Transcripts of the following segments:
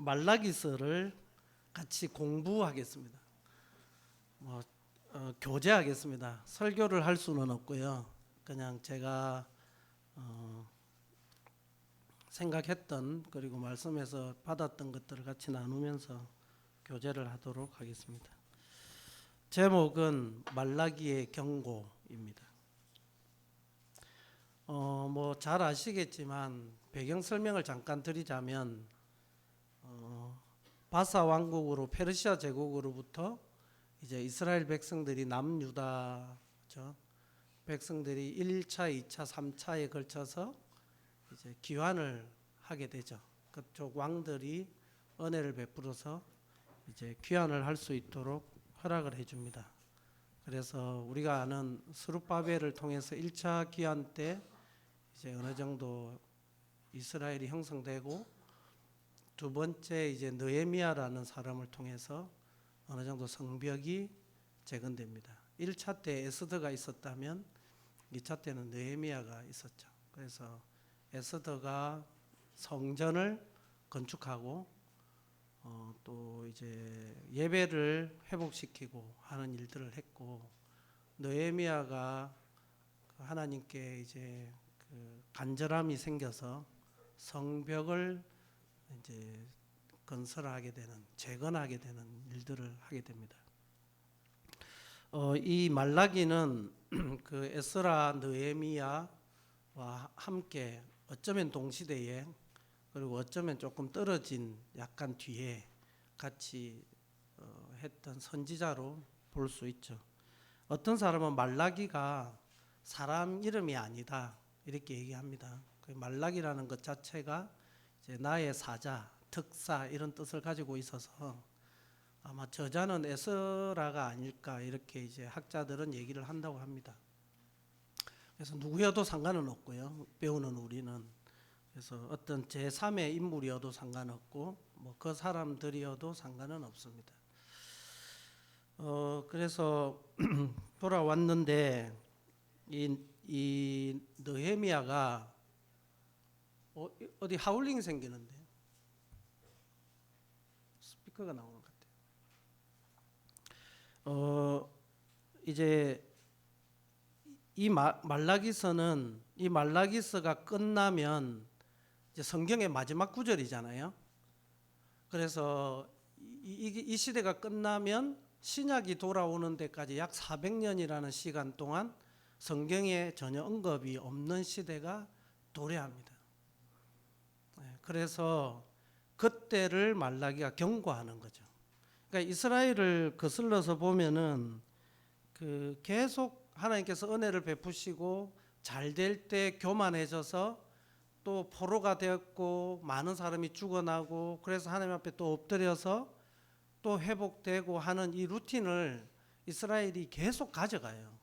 말라기서를 같이 공부하겠습니다. 교제하겠습니다. 설교를 할 수는 없고요. 그냥 제가 생각했던 그리고 말씀에서 받았던 것들을 같이 나누면서 교제를 하도록 하겠습니다. 제목은 말라기의 경고입니다. 잘 아시겠지만 배경 설명을 잠깐 드리자면 바사 왕국으로 페르시아 제국으로부터 이제 이스라엘 백성들이 남유다 백성들이 1차, 2차, 3차에 걸쳐서 이제 귀환을 하게 되죠. 그쪽 왕들이 은혜를 베풀어서 이제 귀환을 할 수 있도록 허락을 해줍니다. 그래서 우리가 아는 스룹바벨을 통해서 1차 귀환 때 이제 어느 정도 이스라엘이 형성되고, 두 번째 이제 느헤미야라는 사람을 통해서 어느 정도 성벽이 재건됩니다. 1차 때 에스더가 있었다면 2차 때는 느헤미야가 있었죠. 그래서 에스더가 성전을 건축하고 또 이제 예배를 회복시키고 하는 일들을 했고, 느헤미야가 하나님께 이제 그 간절함이 생겨서 성벽을 이제 건설하게 되는, 재건하게 되는 일들을 하게 됩니다. 이 말라기는 그 에스라, 느헤미야와 함께 어쩌면 동시대에, 그리고 어쩌면 조금 떨어진 약간 뒤에 같이 했던 선지자로 볼 수 있죠. 어떤 사람은 말라기가 사람 이름이 아니다 이렇게 얘기합니다. 그 말라기라는 것 자체가 이제 나의 사자, 특사 이런 뜻을 가지고 있어서 아마 저자는 에스라가 아닐까 이렇게 이제 학자들은 얘기를 한다고 합니다. 그래서 누구여도 상관은 없고요. 배우는 우리는. 그래서 어떤 제3의 인물이어도 상관없고 그 사람들이어도 상관은 없습니다. 그래서 돌아왔는데 이 느헤미야가 어디 하울링 생기는데 스피커가 나오는 것 같아요. 이제 이 말라기서는, 이 말라기서가 끝나면 이제 성경의 마지막 구절이잖아요. 그래서 이 시대가 끝나면 신약이 돌아오는 데까지 약 400년이라는 시간 동안 성경에 전혀 언급이 없는 시대가 도래합니다. 그래서 그때를 말라기가 경고하는 거죠. 그러니까 이스라엘을 거슬러서 보면은 그 계속 하나님께서 은혜를 베푸시고 잘 될 때 교만해져서 또 포로가 되었고 많은 사람이 죽어나고, 그래서 하나님 앞에 또 엎드려서 또 회복되고 하는 이 루틴을 이스라엘이 계속 가져가요.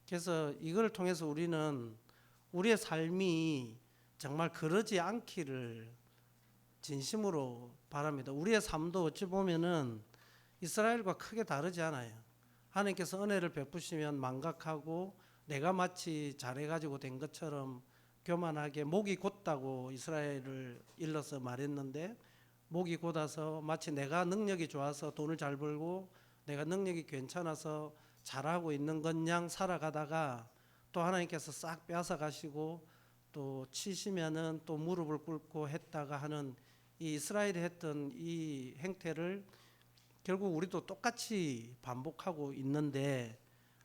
그래서 이걸 통해서 우리는 우리의 삶이 정말 그러지 않기를 진심으로 바랍니다. 우리의 삶도 어찌 보면은 이스라엘과 크게 다르지 않아요. 하나님께서 은혜를 베푸시면 망각하고 내가 마치 잘해가지고 된 것처럼 교만하게 목이 곧다고 이스라엘을 일러서 말했는데, 목이 곧아서 마치 내가 능력이 좋아서 돈을 잘 벌고 내가 능력이 괜찮아서 잘하고 있는 것 양 살아가다가 또 하나님께서 싹 빼앗아 가시고 또 치시면은 또 무릎을 꿇고 했다가 하는 이 이스라엘이 했던 이 행태를 결국 우리도 똑같이 반복하고 있는데,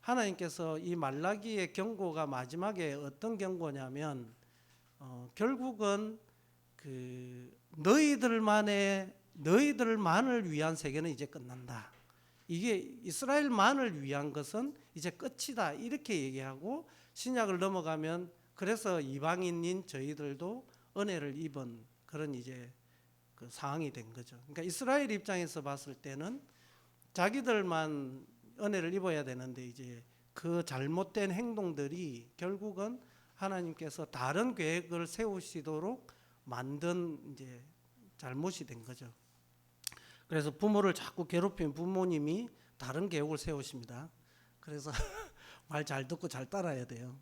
하나님께서 이 말라기의 경고가 마지막에 어떤 경고냐면 결국은 그 너희들만을 위한 세계는 이제 끝난다. 이게 이스라엘만을 위한 것은 이제 끝이다 이렇게 얘기하고, 신약을 넘어가면 그래서 이방인인 저희들도 은혜를 입은 그런 이제 그 상황이 된 거죠. 그러니까 이스라엘 입장에서 봤을 때는 자기들만 은혜를 입어야 되는데 이제 그 잘못된 행동들이 결국은 하나님께서 다른 계획을 세우시도록 만든 이제 잘못이 된 거죠. 그래서 부모를 자꾸 괴롭힌 부모님이 다른 계획을 세우십니다. 그래서 말 잘 듣고 잘 따라야 돼요.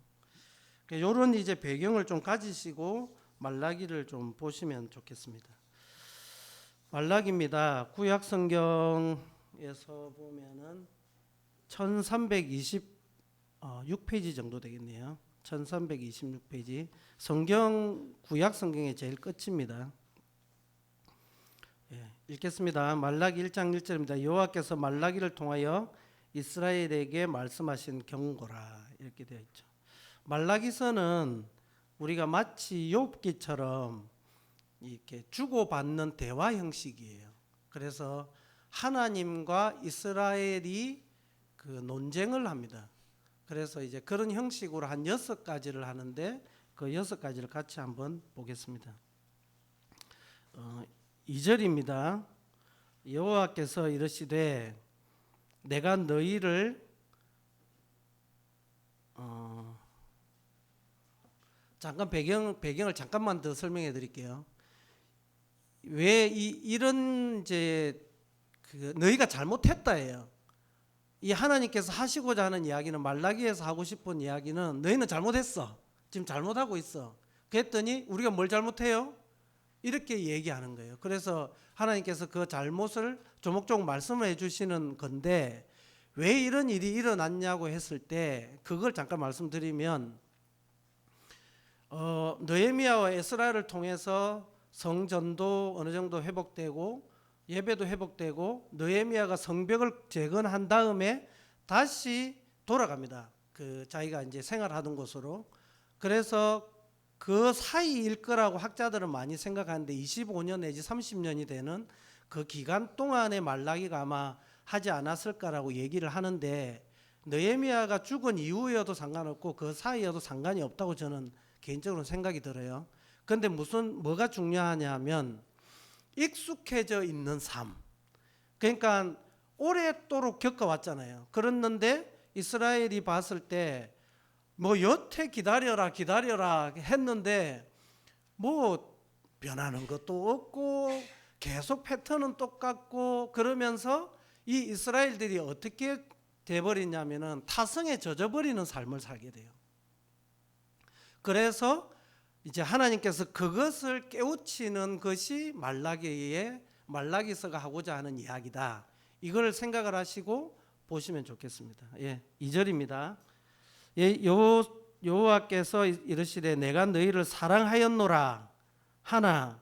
이런 이제 배경을 좀 가지시고 말라기를 좀 보시면 좋겠습니다. 말라기입니다. 구약 성경에서 보면은 1326페이지 정도 되겠네요. 1326페이지. 성경 구약 성경의 제일 끝입니다. 예, 읽겠습니다. 말라기 1장 1절입니다. 여호와께서 말라기를 통하여 이스라엘에게 말씀하신 경고라, 이렇게 되어 있죠. 말라기서는 우리가 마치 욥기처럼 이렇게 주고받는 대화 형식이에요. 그래서 하나님과 이스라엘이 그 논쟁을 합니다. 그래서 이제 그런 형식으로 한 6가지를 하는데 그 6가지를 같이 한번 보겠습니다. 2절입니다. 여호와께서 이르시되 내가 너희를 잠깐 배경을 잠깐만 더 설명해 드릴게요. 왜 이런 이제 그 너희가 잘못했다예요. 이 하나님께서 하시고자 하는 이야기는, 말라기에서 하고 싶은 이야기는 너희는 잘못했어. 지금 잘못하고 있어. 그랬더니 우리가 뭘 잘못해요? 이렇게 얘기하는 거예요. 그래서 하나님께서 그 잘못을 조목조목 말씀을 해주시는 건데, 왜 이런 일이 일어났냐고 했을 때 그걸 잠깐 말씀드리면, 느헤미야와 에스라를 통해서 성전도 어느 정도 회복되고 예배도 회복되고 느헤미야가 성벽을 재건한 다음에 다시 돌아갑니다. 그 자기가 이제 생활하던 곳으로. 그래서 그 사이일 거라고 학자들은 많이 생각하는데 25년 내지 30년이 되는 그 기간 동안에 말라기가 아마 하지 않았을까라고 얘기를 하는데, 느헤미야가 죽은 이후여도 상관없고 그 사이여도 상관이 없다고 저는 개인적으로 생각이 들어요. 그런데 뭐가 중요하냐면 익숙해져 있는 삶. 그러니까 오랫도록 겪어왔잖아요. 그랬는데 이스라엘이 봤을 때 뭐 여태 기다려라 했는데 뭐 변하는 것도 없고 계속 패턴은 똑같고, 그러면서 이 이스라엘들이 어떻게 돼버리냐면은 타성에 젖어버리는 삶을 살게 돼요. 그래서 이제 하나님께서 그것을 깨우치는 것이 말라기서가 하고자 하는 이야기다. 이걸 생각을 하시고 보시면 좋겠습니다. 예, 2절입니다. 예, 여호와께서 이르시되 내가 너희를 사랑하였노라 하나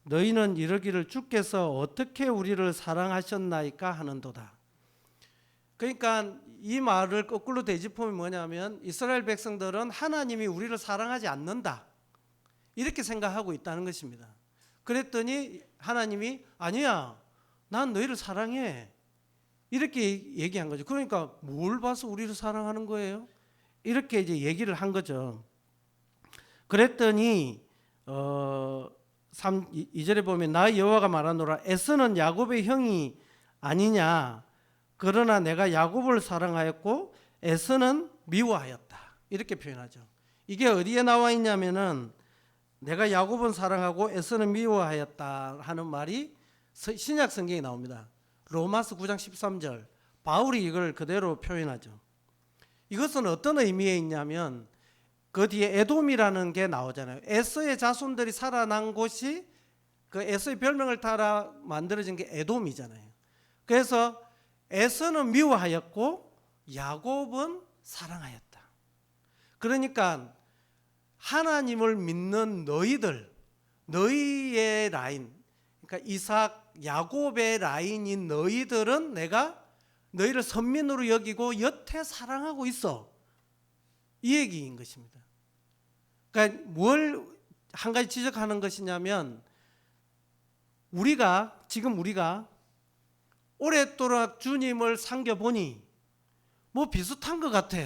너희는 이르기를 주께서 어떻게 우리를 사랑하셨나이까 하는도다. 그러니까 이 말을 거꾸로 되짚으면 뭐냐면, 이스라엘 백성들은 하나님이 우리를 사랑하지 않는다 이렇게 생각하고 있다는 것입니다. 그랬더니 하나님이 아니야, 난 너희를 사랑해 이렇게 얘기한 거죠. 그러니까 뭘 봐서 우리를 사랑하는 거예요? 이렇게 이제 얘기를 한 거죠. 그랬더니 2절에 보면 나 여호와가 말하노라 에서는 야곱의 형이 아니냐, 그러나 내가 야곱을 사랑하였고 에서는 미워하였다 이렇게 표현하죠. 이게 어디에 나와 있냐면은 내가 야곱은 사랑하고 에서는 미워하였다 하는 말이 신약 성경에 나옵니다. 로마서 9장 13절 바울이 이걸 그대로 표현하죠. 이것은 어떤 의미에 있냐면 그 뒤에 에돔이라는 게 나오잖아요. 에서의 자손들이 살아난 곳이 그 에서의 별명을 따라 만들어진 게 에돔이잖아요. 그래서 에서는 미워하였고 야곱은 사랑하였다. 그러니까 하나님을 믿는 너희의 라인, 그러니까 이삭, 야곱의 라인인 너희들은 내가 너희를 선민으로 여기고 여태 사랑하고 있어, 이 얘기인 것입니다. 그러니까 뭘 한 가지 지적하는 것이냐면, 우리가 오랫도록 주님을 섬겨보니 뭐 비슷한 것 같아.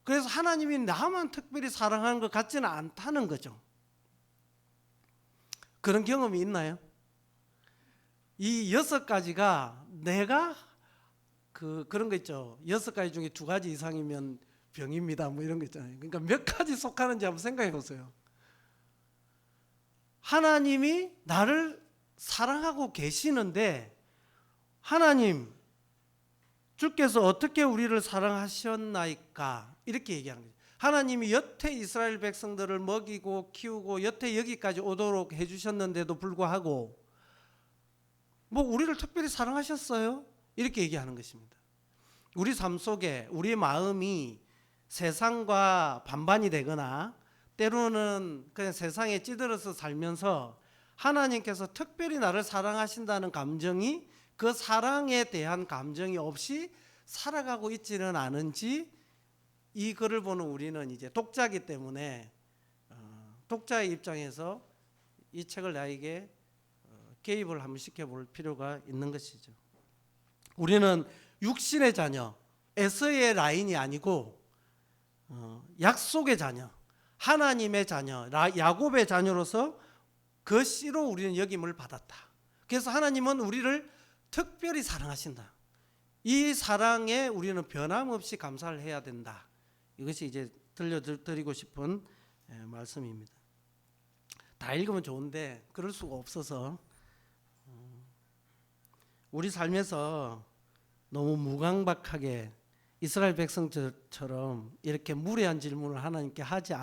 그래서 하나님이 나만 특별히 사랑하는 것 같지는 않다는 거죠. 그런 경험이 있나요? 이 6가지가 내가 그런 거 있죠. 6가지 중에 2가지 이상이면 병입니다. 뭐 이런 거 있잖아요. 그러니까 몇 가지 속하는지 한번 생각해 보세요. 하나님이 나를 사랑하고 계시는데, 하나님 주께서 어떻게 우리를 사랑하셨나이까 이렇게 얘기하는 거예요. 하나님이 여태 이스라엘 백성들을 먹이고 키우고 여태 여기까지 오도록 해주셨는데도 불구하고 뭐 우리를 특별히 사랑하셨어요? 이렇게 얘기하는 것입니다. 우리 삶 속에 우리의 마음이 세상과 반반이 되거나 때로는 그냥 세상에 찌들어서 살면서 하나님께서 특별히 나를 사랑하신다는 감정이, 그 사랑에 대한 감정이 없이 살아가고 있지는 않은지, 이 글을 보는 우리는 이제 독자이기 때문에 독자의 입장에서 이 책을 나에게 개입을 한번 시켜볼 필요가 있는 것이죠. 우리는 육신의 자녀, 에서의 라인이 아니고 약속의 자녀, 하나님의 자녀, 야곱의 자녀로서 그 씨로 우리는 여김을 받았다. 그래서 하나님은 우리를 특별히 사랑하신다. 이 사랑에 우리는 변함없이 감사를 해야 된다. 이것이 이제 들려드리고 싶은 말씀입니다. 다 읽으면 좋은데 그럴 수가 없어서 우리 삶에서 너무 무강박하게 이스라엘 백성처럼 이렇게 무례한 질문을 하나님께 하지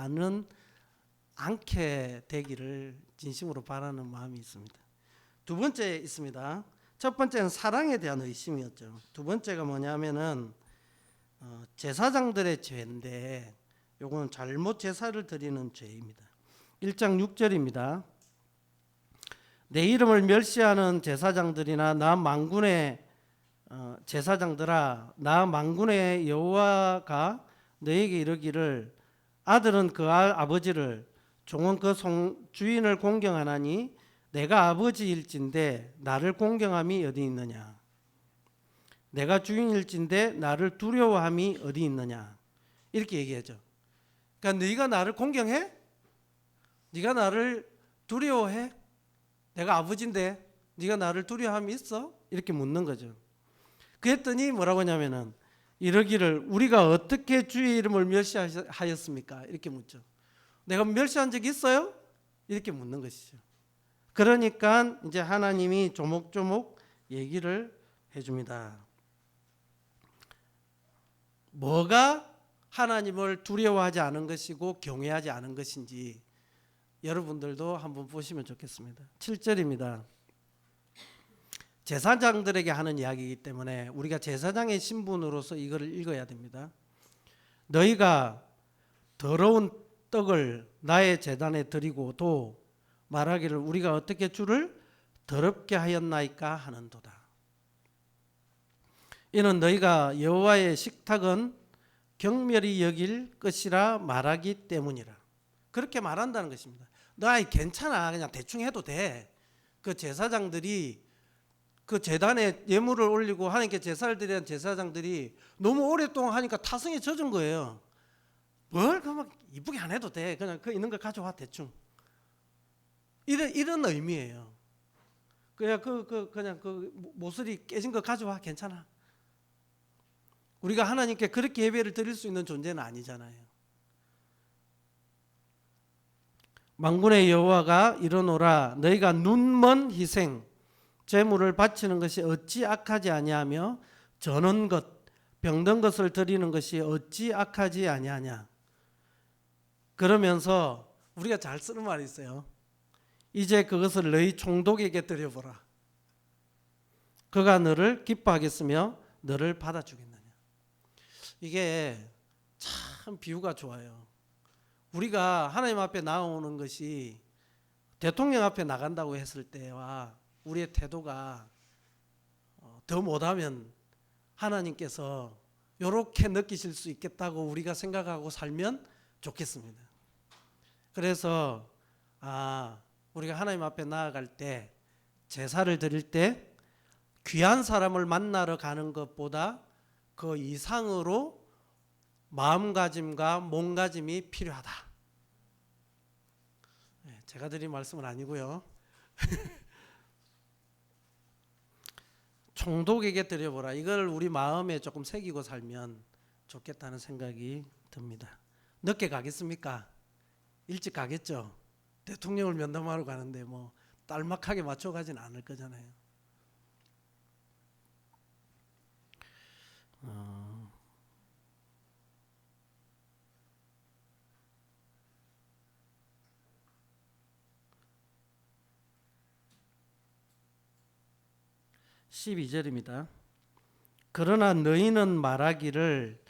않게 되기를 진심으로 바라는 마음이 있습니다. 두 번째 있습니다. 첫 번째는 사랑에 대한 의심이었죠. 두 번째가 뭐냐면은 제사장들의 죄인데, 요거는 잘못 제사를 드리는 죄입니다. 1장 6절입니다. 내 이름을 멸시하는 제사장들이나 나 만군의 제사장들아, 나 만군의 여호와가 너에게 이르기를 아들은 그 아버지를, 종은 그 주인을 공경하나니 내가 아버지일진데 나를 공경함이 어디 있느냐. 내가 주인일진데 나를 두려워함이 어디 있느냐. 이렇게 얘기하죠. 그러니까 네가 나를 공경해? 네가 나를 두려워해? 내가 아버지인데 네가 나를 두려워함이 있어? 이렇게 묻는 거죠. 그랬더니 뭐라고 하냐면은 이러기를 우리가 어떻게 주의 이름을 멸시하였습니까? 이렇게 묻죠. 내가 멸시한 적이 있어요? 이렇게 묻는 것이죠. 그러니까 이제 하나님이 조목조목 얘기를 해줍니다. 뭐가 하나님을 두려워하지 않은 것이고 경외하지 않은 것인지 여러분들도 한번 보시면 좋겠습니다. 7절입니다. 제사장들에게 하는 이야기이기 때문에 우리가 제사장의 신분으로서 이거를 읽어야 됩니다. 너희가 더러운 떡을 나의 제단에 드리고도 말하기를 우리가 어떻게 주를 더럽게 하였나이까 하는도다. 이는 너희가 여호와의 식탁은 경멸히 여길 것이라 말하기 때문이라. 그렇게 말한다는 것입니다. 너 괜찮아, 그냥 대충 해도 돼. 그 제사장들이 그 제단에 예물을 올리고 하나님께 제사를 드리는 제사장들이 너무 오랫동안 하니까 타성에 젖은 거예요. 뭘 그만 이쁘게 안 해도 돼. 그냥 그 있는 거 가져와 대충. 이런 의미예요. 그냥 그냥 그 모서리 깨진 거 가져와 괜찮아. 우리가 하나님께 그렇게 예배를 드릴 수 있는 존재는 아니잖아요. 만군의 여호와가 이르노라 너희가 눈먼 희생 제물을 바치는 것이 어찌 악하지 아니하며 저는 것 병든 것을 드리는 것이 어찌 악하지 아니하냐. 그러면서 우리가 잘 쓰는 말이 있어요. 이제 그것을 너희 총독에게 드려보라. 그가 너를 기뻐하겠으며 너를 받아주겠느냐. 이게 참 비유가 좋아요. 우리가 하나님 앞에 나오는 것이 대통령 앞에 나간다고 했을 때와 우리의 태도가 더 못하면 하나님께서 이렇게 느끼실 수 있겠다고 우리가 생각하고 살면 좋겠습니다. 그래서 우리가 하나님 앞에 나아갈 때 제사를 드릴 때 귀한 사람을 만나러 가는 것보다 그 이상으로 마음가짐과 몸가짐이 필요하다. 제가 드린 말씀은 아니고요. 총독에게 드려보라. 이걸 우리 마음에 조금 새기고 살면 좋겠다는 생각이 듭니다. 늦게 가겠습니까? 일찍 가겠죠. 대통령을 면담하러 가는데 뭐 딸막하게 맞춰 가진 않을 거잖아요. 12절입니다. 그러나 너희는 말하기를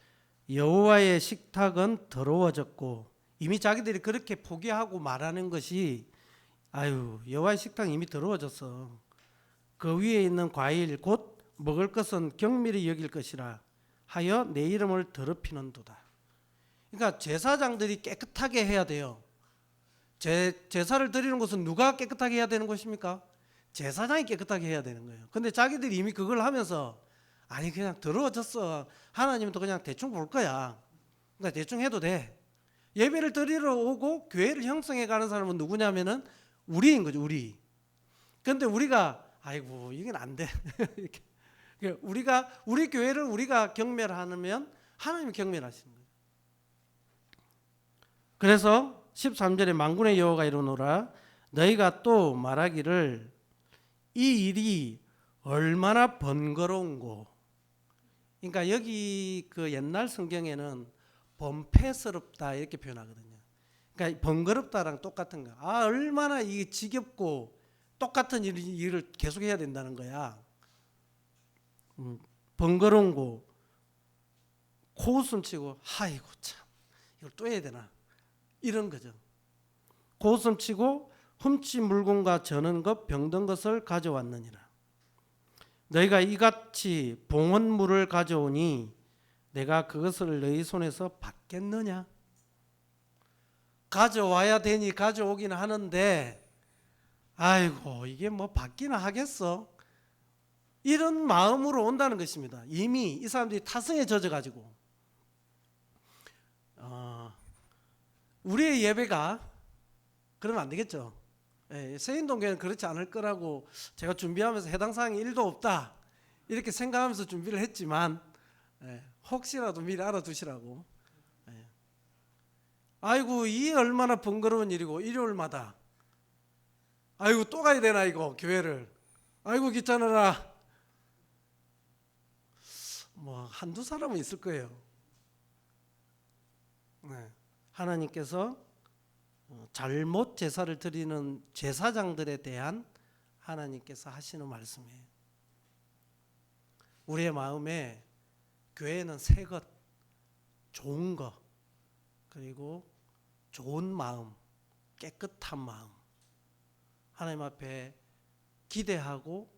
여호와의 식탁은 더러워졌고, 이미 자기들이 그렇게 포기하고 말하는 것이 아유 여호와의 식탁이 이미 더러워졌어. 그 위에 있는 과일 곧 먹을 것은 경밀히 여길 것이라 하여 내 이름을 더럽히는도다. 그러니까 제사장들이 깨끗하게 해야 돼요. 제사를 드리는 것은 누가 깨끗하게 해야 되는 것입니까? 제사장이 깨끗하게 해야 되는 거예요. 근데 자기들이 이미 그걸 하면서 아니 그냥 더러워졌어. 하나님도 그냥 대충 볼 거야. 그러니까 대충 해도 돼. 예배를 드리러 오고 교회를 형성해 가는 사람은 누구냐면은 우리인 거죠. 우리. 근데 우리가 아이고 이건 안 돼. 이렇게 우리가 우리 교회를 우리가 경멸하면 하나님이 경멸하시는 거예요. 그래서 13절에 만군의 여호와가 이르노라 너희가 또 말하기를 이 일이 얼마나 번거로운고. 그러니까 여기 그 옛날 성경에는 범패스럽다 이렇게 표현하거든요. 그러니까 번거롭다랑 똑같은 거야. 아 얼마나 이게 지겹고 똑같은 일을 계속 해야 된다는 거야. 번거로운 거 코웃음 치고 아이고 참 이걸 또 해야 되나 이런 거죠. 코웃음 치고 훔친 물건과 저는 것 병든 것을 가져왔느니라. 너희가 이같이 봉헌물을 가져오니 내가 그것을 너희 손에서 받겠느냐? 가져와야 되니 가져오긴 하는데 아이고 이게 뭐 받기나 하겠어? 이런 마음으로 온다는 것입니다. 이미 이 사람들이 타성에 젖어가지고 우리의 예배가 그러면 안 되겠죠. 세인동교회는 그렇지 않을 거라고 제가 준비하면서 해당 사항이 1도 없다 이렇게 생각하면서 준비를 했지만 혹시라도 미리 알아두시라고. 아이고 이 얼마나 번거로운 일이고 일요일마다 아이고 또 가야 되나 이거 교회를 아이고 귀찮아라. 뭐 한두 사람은 있을 거예요. 하나님께서 잘못 제사를 드리는 제사장들에 대한 하나님께서 하시는 말씀이에요. 우리의 마음에 교회는 새 것, 좋은 것, 그리고 좋은 마음, 깨끗한 마음, 하나님 앞에 기대하고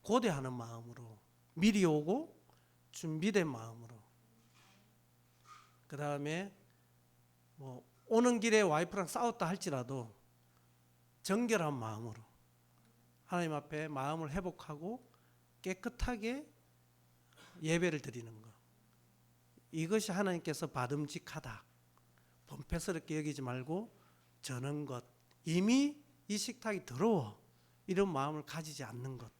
고대하는 마음으로 미리 오고 준비된 마음으로, 그 다음에 뭐 오는 길에 와이프랑 싸웠다 할지라도 정결한 마음으로 하나님 앞에 마음을 회복하고 깨끗하게 예배를 드리는 것, 이것이 하나님께서 받음직하다. 범패스럽게 여기지 말고 저는 것, 이미 이 식탁이 더러워 이런 마음을 가지지 않는 것,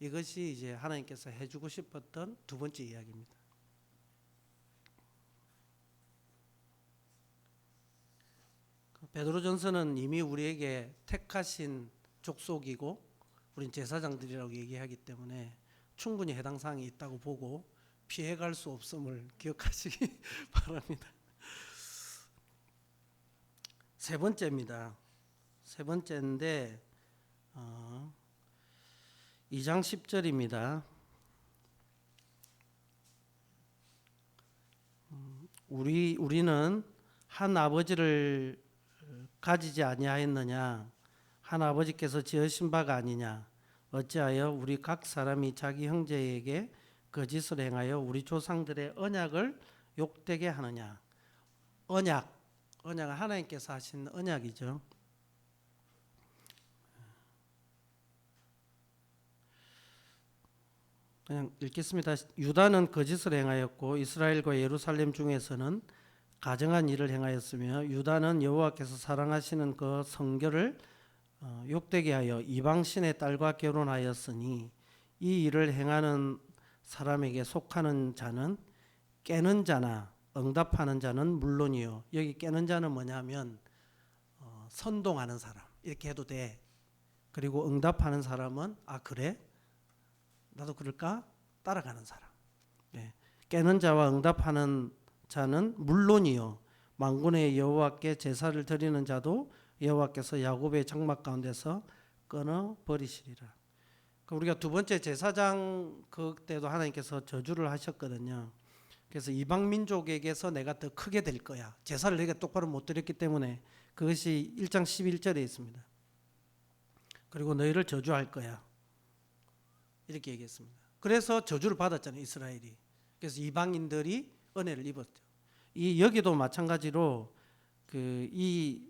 이것이 이제 하나님께서 해주고 싶었던 두 번째 이야기입니다. 베드로전서는 이미 우리에게 택하신 족속이고 우린 제사장들이라고 얘기하기 때문에 충분히 해당 사항이 있다고 보고 피해갈 수 없음을 기억하시기 바랍니다. 세 번째입니다. 세 번째인데 2장 10절입니다. 우리는 한 아버지를 가지지 아니하였느냐? 한 아버지께서 지으신 바가 아니냐? 어찌하여 우리 각 사람이 자기 형제에게 거짓을 행하여 우리 조상들의 언약을 욕되게 하느냐? 언약은 하나님께서 하신 언약이죠. 그냥 읽겠습니다. 유다는 거짓을 행하였고 이스라엘과 예루살렘 중에서는 가정한 일을 행하였으며 유다는 여호와께서 사랑하시는 그 성결을 욕되게 하여 이방신의 딸과 결혼하였으니 이 일을 행하는 사람에게 속하는 자는 깨는 자나 응답하는 자는 물론이요. 여기 깨는 자는 뭐냐면 선동하는 사람 이렇게 해도 돼. 그리고 응답하는 사람은 아 그래? 나도 그럴까? 따라가는 사람. 깨는 자와 응답하는 자는 물론이요 만군의 여호와께 제사를 드리는 자도 여호와께서 야곱의 장막 가운데서 끊어 버리시리라. 우리가 두 번째 제사장 그때도 하나님께서 저주를 하셨거든요. 그래서 이방 민족에게서 내가 더 크게 될 거야. 제사를 내가 똑바로 못 드렸기 때문에 그것이 1장 11절에 있습니다. 그리고 너희를 저주할 거야. 이렇게 얘기했습니다. 그래서 저주를 받았잖아요, 이스라엘이. 그래서 이방인들이 은혜를 입었죠. 이 여기도 마찬가지로 이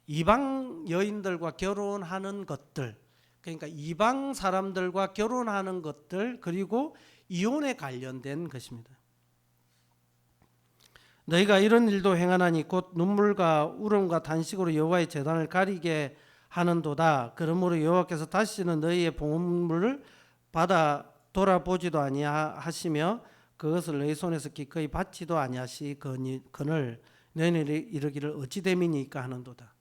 이방 여인들과 결혼하는 것들, 그러니까 이방 사람들과 결혼하는 것들, 그리고 이혼에 관련된 것입니다. 너희가 이런 일도 행하나니 곧 눈물과 울음과 단식으로 여호와의 제단을 가리게 하는도다. 그러므로 여호와께서 다시는 너희의 봉헌물을 받아 돌아보지도 아니하시며 그것을 너희 손에서 기꺼이 받지도 아니하시거늘 너희는 이르기를 어찌 됨이니까 하는도다.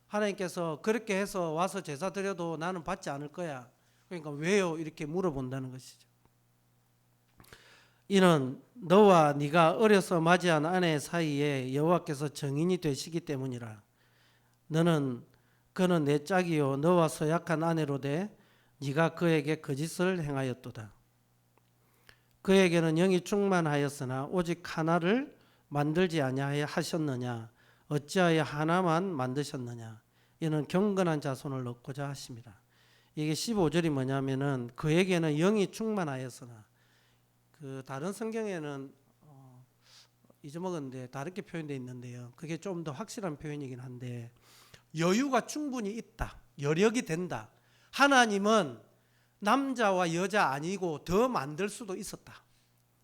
하나님께서 그렇게 해서 와서 제사 드려도 나는 받지 않을 거야. 그러니까 왜요? 이렇게 물어본다는 것이죠. 이는 너와 네가 어려서 맞이한 아내 사이에 여호와께서 정인이 되시기 때문이라. 그는 내 짝이요 너와 서약한 아내로 돼 네가 그에게 거짓을 행하였도다. 그에게는 영이 충만하였으나 오직 하나를 만들지 아니하셨느냐. 어찌하여 하나만 만드셨느냐. 이는 경건한 자손을 얻고자 하심이라. 이게 15절이 뭐냐면은 그에게는 영이 충만하였으나, 다른 성경에는 잊어먹었는데 다르게 표현되어 있는데요. 그게 좀 더 확실한 표현이긴 한데, 여유가 충분히 있다, 여력이 된다. 하나님은 남자와 여자 아니고 더 만들 수도 있었다,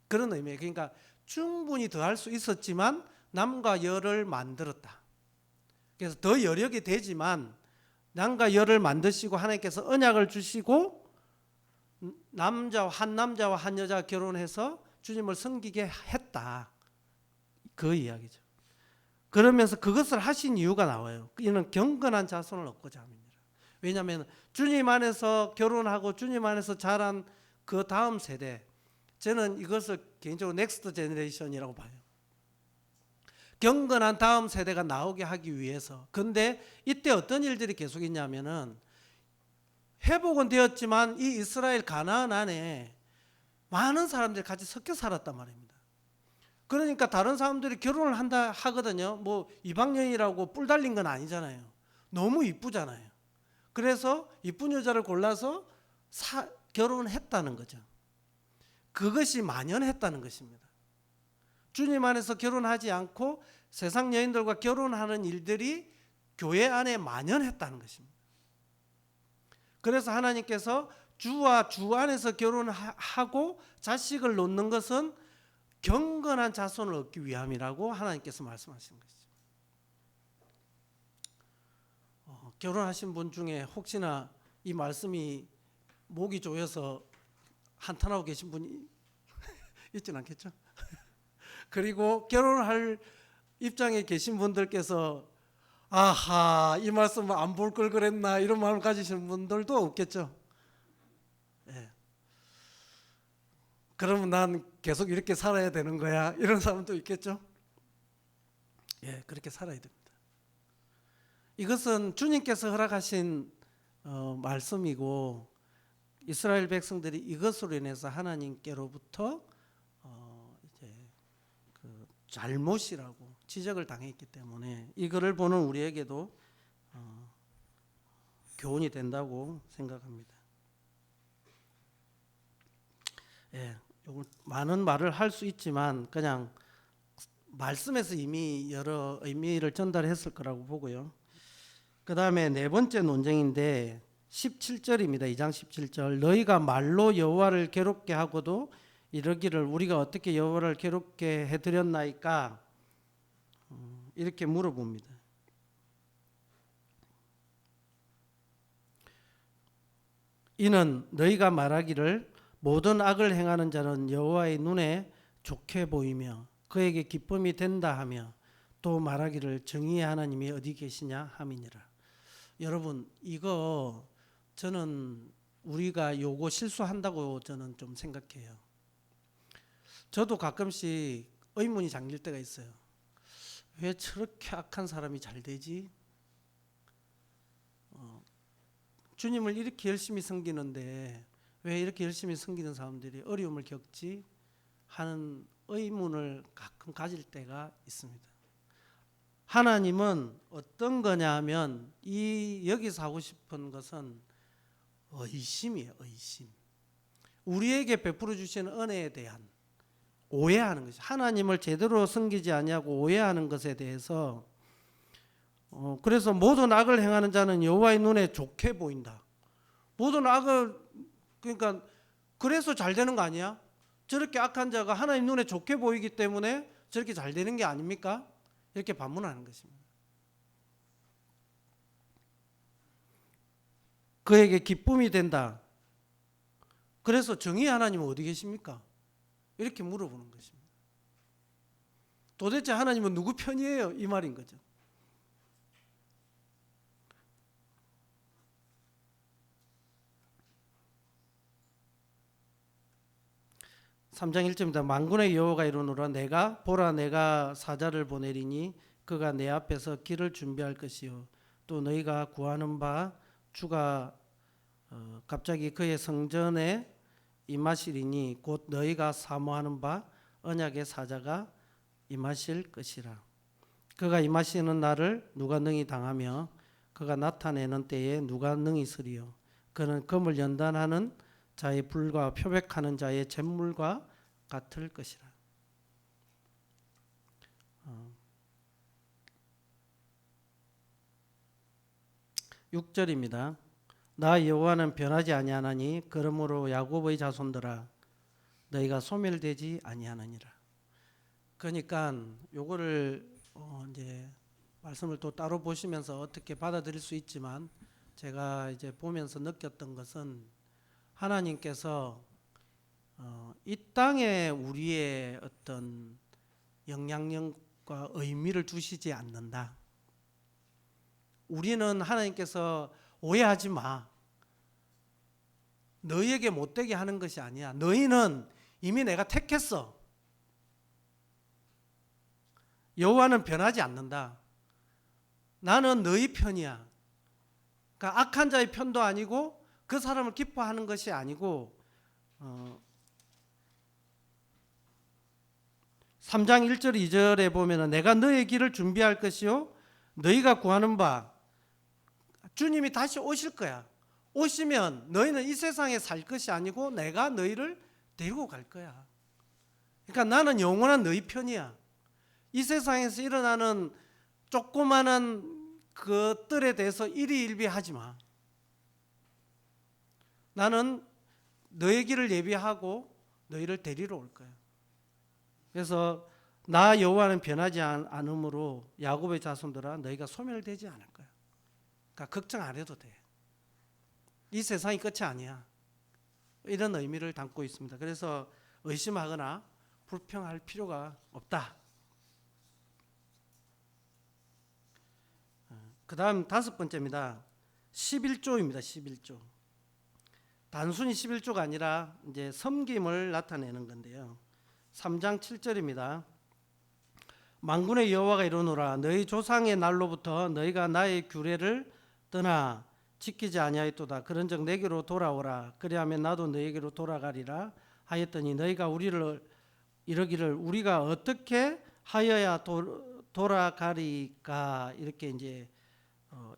그런 의미예요. 그러니까 충분히 더 할 수 있었지만 남과 여를 만들었다. 그래서 더 여력이 되지만 남과 여를 만드시고 하나님께서 언약을 주시고 한 남자와 한 여자가 결혼해서 주님을 섬기게 했다, 그 이야기죠. 그러면서 그것을 하신 이유가 나와요. 이는 경건한 자손을 얻고자 합니다. 왜냐하면 주님 안에서 결혼하고 주님 안에서 자란 그 다음 세대, 저는 이것을 개인적으로 넥스트 제너레이션이라고 봐요. 경건한 다음 세대가 나오게 하기 위해서. 근데 이때 어떤 일들이 계속 있냐면은, 회복은 되었지만 이 이스라엘 가나안 안에 많은 사람들이 같이 섞여 살았단 말입니다. 그러니까 다른 사람들이 결혼을 한다 하거든요. 뭐 이방 여인이라고 뿔 달린 건 아니잖아요. 너무 이쁘잖아요. 그래서 이쁜 여자를 골라서 결혼했다는 거죠. 그것이 만연했다는 것입니다. 주님 안에서 결혼하지 않고 세상 여인들과 결혼하는 일들이 교회 안에 만연했다는 것입니다. 그래서 하나님께서 주와 주 안에서 결혼하고 자식을 놓는 것은 경건한 자손을 얻기 위함이라고 하나님께서 말씀하시는 것이죠. 결혼하신 분 중에 혹시나 이 말씀이 목이 조여서 한탄하고 계신 분이 있진 않겠죠? 그리고 결혼할 입장에 계신 분들께서 아하, 이 말씀 안 볼 걸 그랬나, 이런 마음 가지시는 분들도 없겠죠. 예. 그러면 난 계속 이렇게 살아야 되는 거야, 이런 사람도 있겠죠. 예, 그렇게 살아야 됩니다. 이것은 주님께서 허락하신 말씀이고, 이스라엘 백성들이 이것으로 인해서 하나님께로부터 이제 그 잘못이라고 지적을 당했기 때문에 이거를 보는 우리에게도 교훈이 된다고 생각합니다. 예, 많은 말을 할 수 있지만 그냥 말씀에서 이미 여러 의미를 전달했을 거라고 보고요. 그 다음에 네 번째 논쟁인데 17절입니다. 2장 17절. 너희가 말로 여호와를 괴롭게 하고도 이러기를 우리가 어떻게 여호와를 괴롭게 해드렸나이까, 이렇게 물어봅니다. 이는 너희가 말하기를 모든 악을 행하는 자는 여호와의 눈에 좋게 보이며 그에게 기쁨이 된다 하며 또 말하기를 정의의 하나님이 어디 계시냐 함이니라. 여러분, 이거 저는 우리가 요거 실수한다고 저는 좀 생각해요. 저도 가끔씩 의문이 잠길 때가 있어요. 왜 저렇게 악한 사람이 잘 되지? 주님을 이렇게 열심히 섬기는데 왜 이렇게 열심히 섬기는 사람들이 어려움을 겪지 하는 의문을 가끔 가질 때가 있습니다. 하나님은 어떤 거냐 하면 이 여기서 하고 싶은 것은 의심이에요. 의심. 우리에게 베풀어 주시는 은혜에 대한 오해하는 것이, 하나님을 제대로 섬기지 아니하고 오해하는 것에 대해서 그래서 모든 악을 행하는 자는 여호와의 눈에 좋게 보인다. 모든 악을, 그러니까 그래서 잘 되는 거 아니야? 저렇게 악한 자가 하나님 눈에 좋게 보이기 때문에 저렇게 잘 되는 게 아닙니까? 이렇게 반문하는 것입니다. 그에게 기쁨이 된다. 그래서 정의의 하나님은 어디 계십니까? 이렇게 물어보는 것입니다. 도대체 하나님은 누구 편이에요? 이 말인 거죠. (3장 1절입니다) 만군의 여호와가 이르노라 내가 보라 내가 사자를 보내리니 그가 내 앞에서 길을 준비할 것이요 또 너희가 구하는 바 주가 갑자기 그의 성전에 임하시리니 곧 너희가 사모하는 바 언약의 사자가 임하실 것이라. 그가 임하시는 날을 누가 능히 당하며 그가 나타내는 때에 누가 능히 서리요. 그는 금을 연단하는 자의 불과 표백하는 자의 잿물과 같을 것이라. 6절입니다. 나 여호와는 변하지 아니하나니 그러므로 야곱의 자손들아 너희가 소멸되지 아니하느니라. 그러니까 요거를 이제 말씀을 또 따로 보시면서 어떻게 받아들일 수 있지만 제가 이제 보면서 느꼈던 것은 하나님께서 이 땅에 우리의 어떤 영향력과 의미를 두시지 않는다. 우리는 하나님께서 오해하지 마. 너희에게 못되게 하는 것이 아니야. 너희는 이미 내가 택했어. 여호와는 변하지 않는다. 나는 너희 편이야. 그러니까 악한 자의 편도 아니고 그 사람을 기뻐하는 것이 아니고 3장 1절 2절에 보면 내가 너의 길을 준비할 것이요 너희가 구하는 바 주님이 다시 오실 거야. 오시면 너희는 이 세상에 살 것이 아니고 내가 너희를 데리고 갈 거야. 그러니까 나는 영원한 너희 편이야. 이 세상에서 일어나는 조그마한 것들에 대해서 일희일비하지 마. 나는 너의 길을 예비하고 너희를 데리러 올 거야. 그래서 나 여호와는 변하지 않으므로 야곱의 자손들아 너희가 소멸되지 않을 거야. 그러니까 걱정 안 해도 돼. 이 세상이 끝이 아니야. 이런 의미를 담고 있습니다. 그래서 의심하거나 불평할 필요가 없다. 그 다음 5번째입니다. 11조입니다. 11조. 단순히 11조가 아니라 이제 섬김을 나타내는 건데요. 3장 7절입니다. 만군의 여호와가 이르노라 너희 조상의 날로부터 너희가 나의 규례를 떠나 지키지 아니하였도다. 그런즉 내게로 돌아오라. 그리하면 나도 너희에게로 돌아가리라 하였더니 너희가 우리를 이르기를 우리가 어떻게 하여야 돌아가리까 이렇게 이제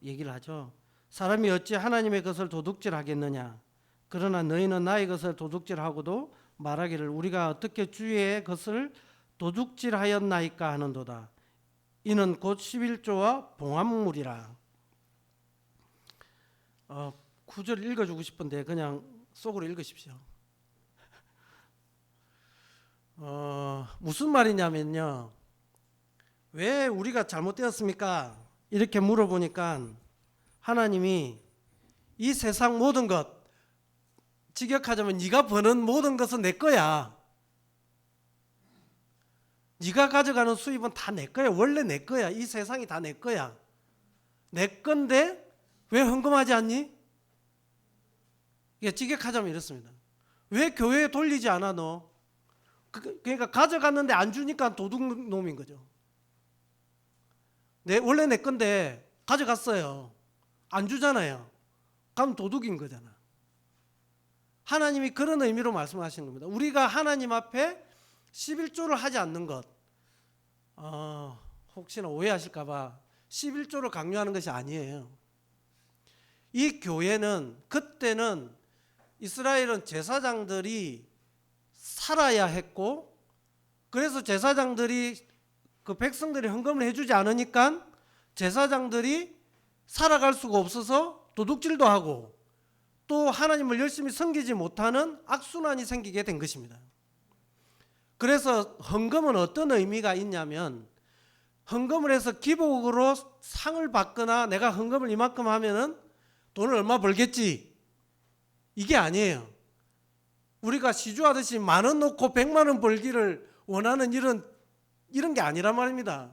얘기를 하죠. 사람이 어찌 하나님의 것을 도둑질하겠느냐. 그러나 너희는 나의 것을 도둑질하고도 말하기를 우리가 어떻게 주의 것을 도둑질하였나이까 하는도다. 이는 곧 11조와 봉합물이라. 9절 읽어주고 싶은데 그냥 속으로 읽으십시오. 무슨 말이냐면요. 왜 우리가 잘못되었습니까? 이렇게 물어보니까 하나님이 이 세상 모든 것, 직역하자면 네가 버는 모든 것은 내 거야. 네가 가져가는 수입은 다 내 거야. 원래 내 거야. 이 세상이 다 내 거야. 내 건데 왜 헌금하지 않니? 이게 직역하자면 이렇습니다. 왜 교회에 돌리지 않아 너? 그러니까 가져갔는데 안 주니까 도둑놈인 거죠. 원래 내 건데 가져갔어요. 안 주잖아요. 그럼 도둑인 거잖아. 하나님이 그런 의미로 말씀하시는 겁니다. 우리가 하나님 앞에 11조를 하지 않는 것, 혹시나 오해하실까 봐 11조를 강요하는 것이 아니에요. 이 교회는, 그때는 이스라엘은 제사장들이 살아야 했고, 그래서 제사장들이 그 백성들이 헌금을 해주지 않으니까 제사장들이 살아갈 수가 없어서 도둑질도 하고 또 하나님을 열심히 섬기지 못하는 악순환이 생기게 된 것입니다. 그래서 헌금은 어떤 의미가 있냐면, 헌금을 해서 기복으로 상을 받거나 내가 헌금을 이만큼 하면은 돈을 얼마 벌겠지, 이게 아니에요. 우리가 시주하듯이 10,000원 놓고 100만 원 벌기를 원하는 이런 게 아니란 말입니다.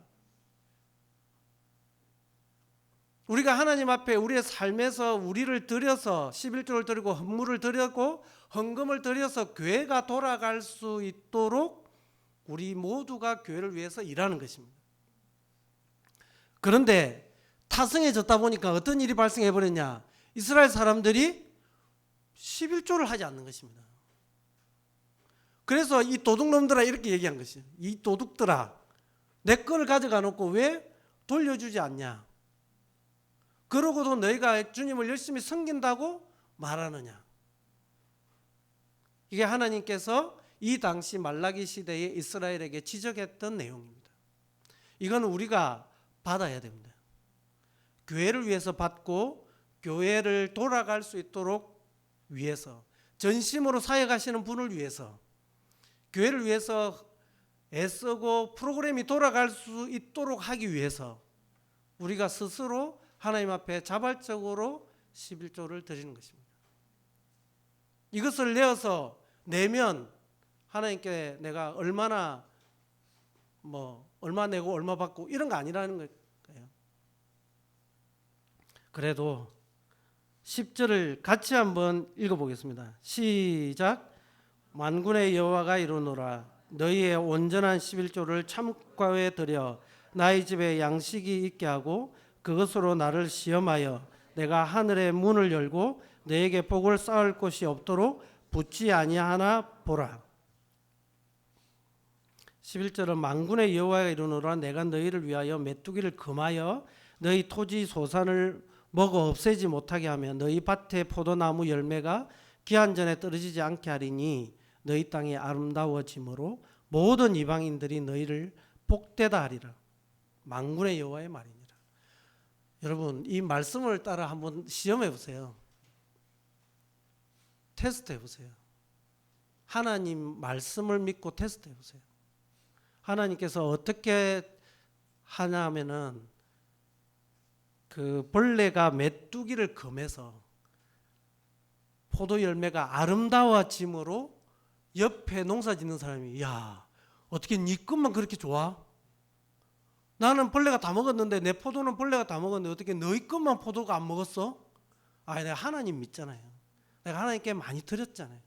우리가 하나님 앞에 우리의 삶에서 우리를 드려서 11조를 드리고 헌물을 드리고 헌금을 드려서 교회가 돌아갈 수 있도록 우리 모두가 교회를 위해서 일하는 것입니다. 그런데 타성해졌다 보니까 어떤 일이 발생해 버렸냐? 이스라엘 사람들이 11조를 하지 않는 것입니다. 그래서 이 도둑놈들아 이렇게 얘기한 것이에요. 이 도둑들아, 내 거를 가져가 놓고 왜 돌려주지 않냐? 그러고도 너희가 주님을 열심히 섬긴다고 말하느냐? 이게 하나님께서 이 당시 말라기 시대에 이스라엘에게 지적했던 내용입니다. 이건 우리가 받아야 됩니다. 교회를 위해서 받고 교회를 돌아갈 수 있도록 위해서, 전심으로 사역하시는 분을 위해서, 교회를 위해서 애쓰고 프로그램이 돌아갈 수 있도록 하기 위해서 우리가 스스로 하나님 앞에 자발적으로 11조를 드리는 것입니다. 이것을 내면 하나님께 내가 얼마 내고 얼마 받고 이런 거 아니라는 거예요. 그래도 10절을 같이 한번 읽어보겠습니다. 시작. 만군의 여호와가 이르노라, 너희의 온전한 11조를 참과에 드려 나의 집에 양식이 있게 하고 그것으로 나를 시험하여 내가 하늘의 문을 열고 너에게 복을 쌓을 곳이 없도록 붙지 아니하나 보라. 11절은 만군의 여호와가 이르노라, 내가 너희를 위하여 메뚜기를 금하여 너희 토지 소산을 먹어 없애지 못하게 하며 너희 밭의 포도나무 열매가 기한 전에 떨어지지 않게 하리니 너희 땅이 아름다워짐으로 모든 이방인들이 너희를 복되다 하리라. 만군의 여호와의 말이니라. 여러분, 이 말씀을 따라 한번 시험해 보세요. 테스트 해보세요. 하나님 말씀을 믿고 테스트 해보세요. 하나님께서 어떻게 하냐 하면은 그 벌레가 메뚜기를 금해서 포도 열매가 아름다워짐으로 옆에 농사 짓는 사람이, 야, 어떻게 네 것만 그렇게 좋아? 나는 벌레가 다 먹었는데, 내 포도는 벌레가 다 먹었는데 어떻게 너희 것만 포도가 안 먹었어? 내가 하나님 믿잖아요. 내가 하나님께 많이 드렸잖아요.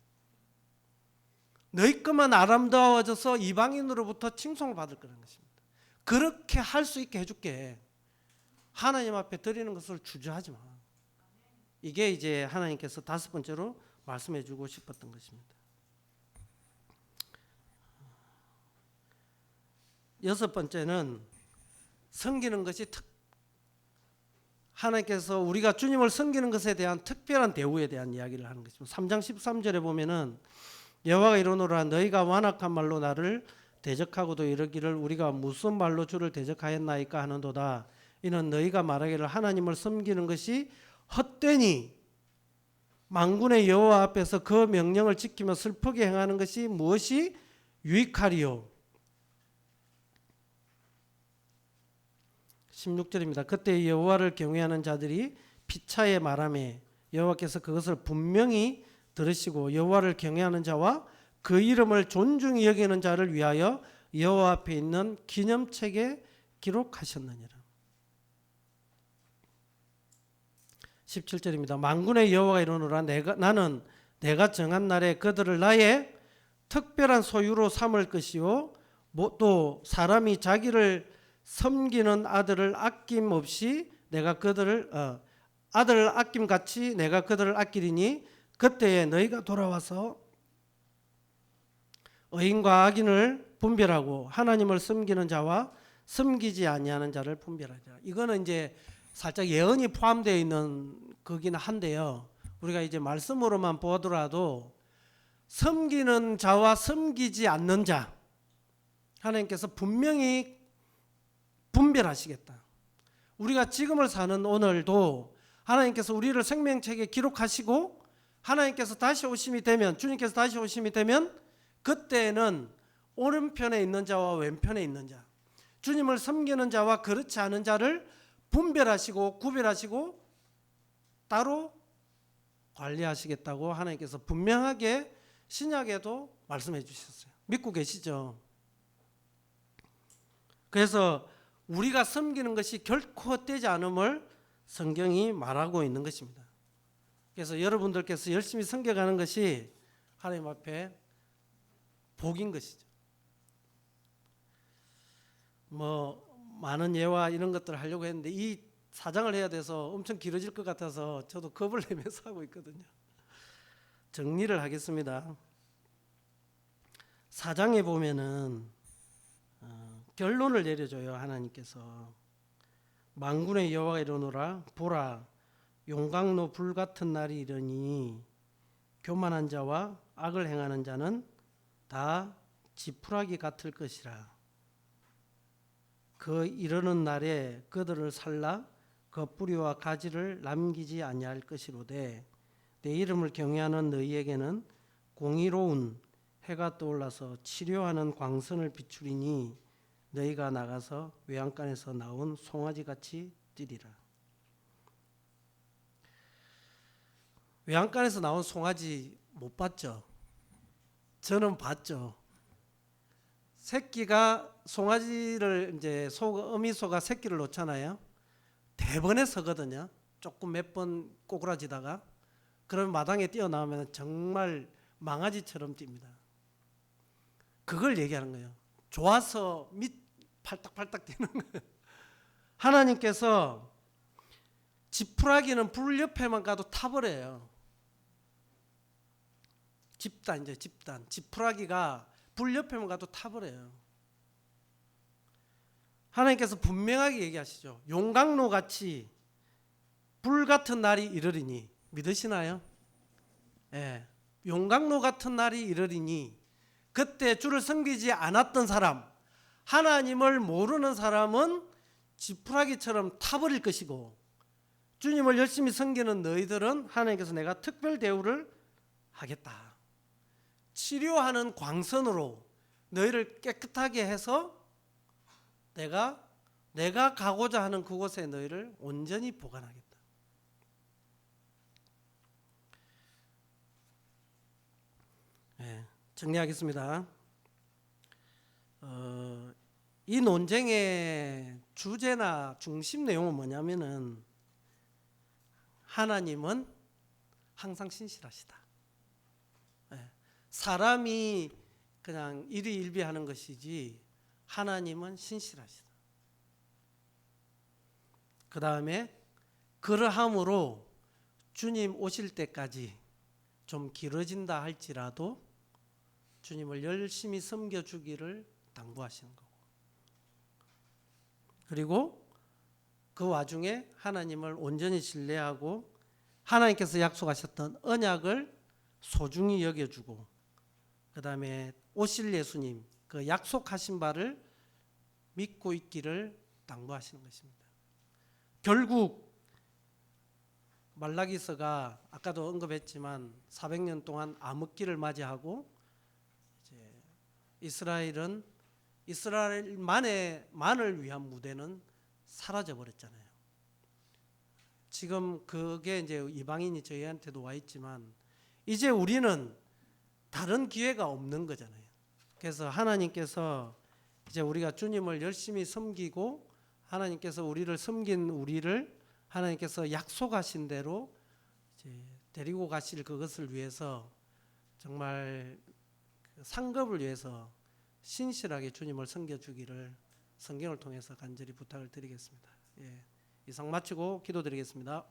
너희 것만 아름다워져서 이방인으로부터 칭송을 받을 거라는 것입니다. 그렇게 할 수 있게 해줄게. 하나님 앞에 드리는 것을 주저하지 마. 이게 이제 하나님께서 5번째로 말씀해 주고 싶었던 것입니다. 6번째는 섬기는 것이 하나님께서 우리가 주님을 섬기는 것에 대한 특별한 대우에 대한 이야기를 하는 것입니다. 3장 13절에 보면은 여호와가 이르노라, 너희가 완악한 말로 나를 대적하고도 이르기를 우리가 무슨 말로 주를 대적하였나이까 하는도다. 이는 너희가 말하기를 하나님을 섬기는 것이 헛되니 만군의 여호와 앞에서 그 명령을 지키며 슬프게 행하는 것이 무엇이 유익하리요. 16절입니다. 그때 여호와를 경외하는 자들이 피차에 말하매 여호와께서 그것을 분명히 들으시고 여호와를 경외하는 자와 그 이름을 존중히 여기는 자를 위하여 여호와 앞에 있는 기념책에 기록하셨느니라. 17절입니다. 만군의 여호와가 이르노라, 나는 내가 정한 날에 그들을 나의 특별한 소유로 삼을 것이요 또 사람이 자기를 섬기는 아들을 아낌없이 내가 그들을 아들을 아낌같이 내가 그들을 아끼리니 그때에 너희가 돌아와서 의인과 악인을 분별하고 하나님을 섬기는 자와 섬기지 아니하는 자를 분별하자. 이거는 이제 살짝 예언이 포함되어 있는 거긴 한데요. 우리가 이제 말씀으로만 보더라도 섬기는 자와 섬기지 않는 자, 하나님께서 분명히 분별하시겠다. 우리가 지금을 사는 오늘도 하나님께서 우리를 생명책에 기록하시고 하나님께서 다시 오심이 되면, 주님께서 다시 오심이 되면 그때는 오른편에 있는 자와 왼편에 있는 자, 주님을 섬기는 자와 그렇지 않은 자를 분별하시고 구별하시고 따로 관리하시겠다고 하나님께서 분명하게 신약에도 말씀해 주셨어요. 믿고 계시죠? 그래서 우리가 섬기는 것이 결코 헛되지 않음을 성경이 말하고 있는 것입니다. 그래서 여러분들께서 열심히 섬겨가는 것이 하나님 앞에 복인 것이죠. 많은 예와 이런 것들을 하려고 했는데 이 사장을 해야 돼서 엄청 길어질 것 같아서 저도 겁을 내면서 하고 있거든요. 정리를 하겠습니다. 4장에 보면은 결론을 내려줘요. 하나님께서 만군의 여호와가 이르노라 보라 용광로 불같은 날이 이르니 교만한 자와 악을 행하는 자는 다 지푸라기 같을 것이라. 그 이르는 날에 그들을 살라 그 뿌리와 가지를 남기지 아니할 것이로되 내 이름을 경외하는 너희에게는 공의로운 해가 떠올라서 치료하는 광선을 비추리니 너희가 나가서 외양간에서 나온 송아지같이 뛰리라. 외양간에서 나온 송아지 못 봤죠? 저는 봤죠. 새끼가 송아지를 이제 어미소가 새끼를 놓잖아요. 대번에 서거든요. 조금 몇 번 꼬꾸라지다가 그러면 마당에 뛰어나오면 정말 망아지처럼 뜁니다. 그걸 얘기하는 거예요. 좋아서 팔딱팔딱 뛰는 거예요. 하나님께서 지푸라기는 불 옆에만 가도 타버려요. 집단. 지푸라기가 불 옆에만 가도 타버려요. 하나님께서 분명하게 얘기하시죠. 용광로 같이 불 같은 날이 이르리니 믿으시나요? 예. 용광로 같은 날이 이르리니 그때 주를 섬기지 않았던 사람, 하나님을 모르는 사람은 지푸라기처럼 타버릴 것이고 주님을 열심히 섬기는 너희들은 하나님께서 내가 특별 대우를 하겠다. 치료하는 광선으로 너희를 깨끗하게 해서 내가 가고자 하는 그곳에 너희를 온전히 보관하겠다. 네, 정리하겠습니다. 이 논쟁의 주제나 중심 내용은 뭐냐면은 하나님은 항상 신실하시다. 사람이 그냥 일희일비하는 것이지 하나님은 신실하시다. 그 다음에 그러함으로 주님 오실 때까지 좀 길어진다 할지라도 주님을 열심히 섬겨주기를 당부하시는 거고, 그리고 그 와중에 하나님을 온전히 신뢰하고 하나님께서 약속하셨던 언약을 소중히 여겨주고, 그 다음에 오실 예수님 그 약속하신 바를 믿고 있기를 당부하시는 것입니다. 결국 말라기서가 아까도 언급했지만 400년 동안 암흑기를 맞이하고 이제 이스라엘만을 위한 무대는 사라져 버렸잖아요. 지금 그게 이제 이방인이 저희한테도 와 있지만 이제 우리는 다른 기회가 없는 거잖아요. 그래서 하나님께서 이제 우리가 주님을 열심히 섬기고 하나님께서 우리를 섬긴 우리를 하나님께서 약속하신 대로 이제 데리고 가실 그것을 위해서 정말 상급을 위해서 신실하게 주님을 섬겨주기를 성경을 통해서 간절히 부탁을 드리겠습니다. 예, 이상 마치고 기도드리겠습니다.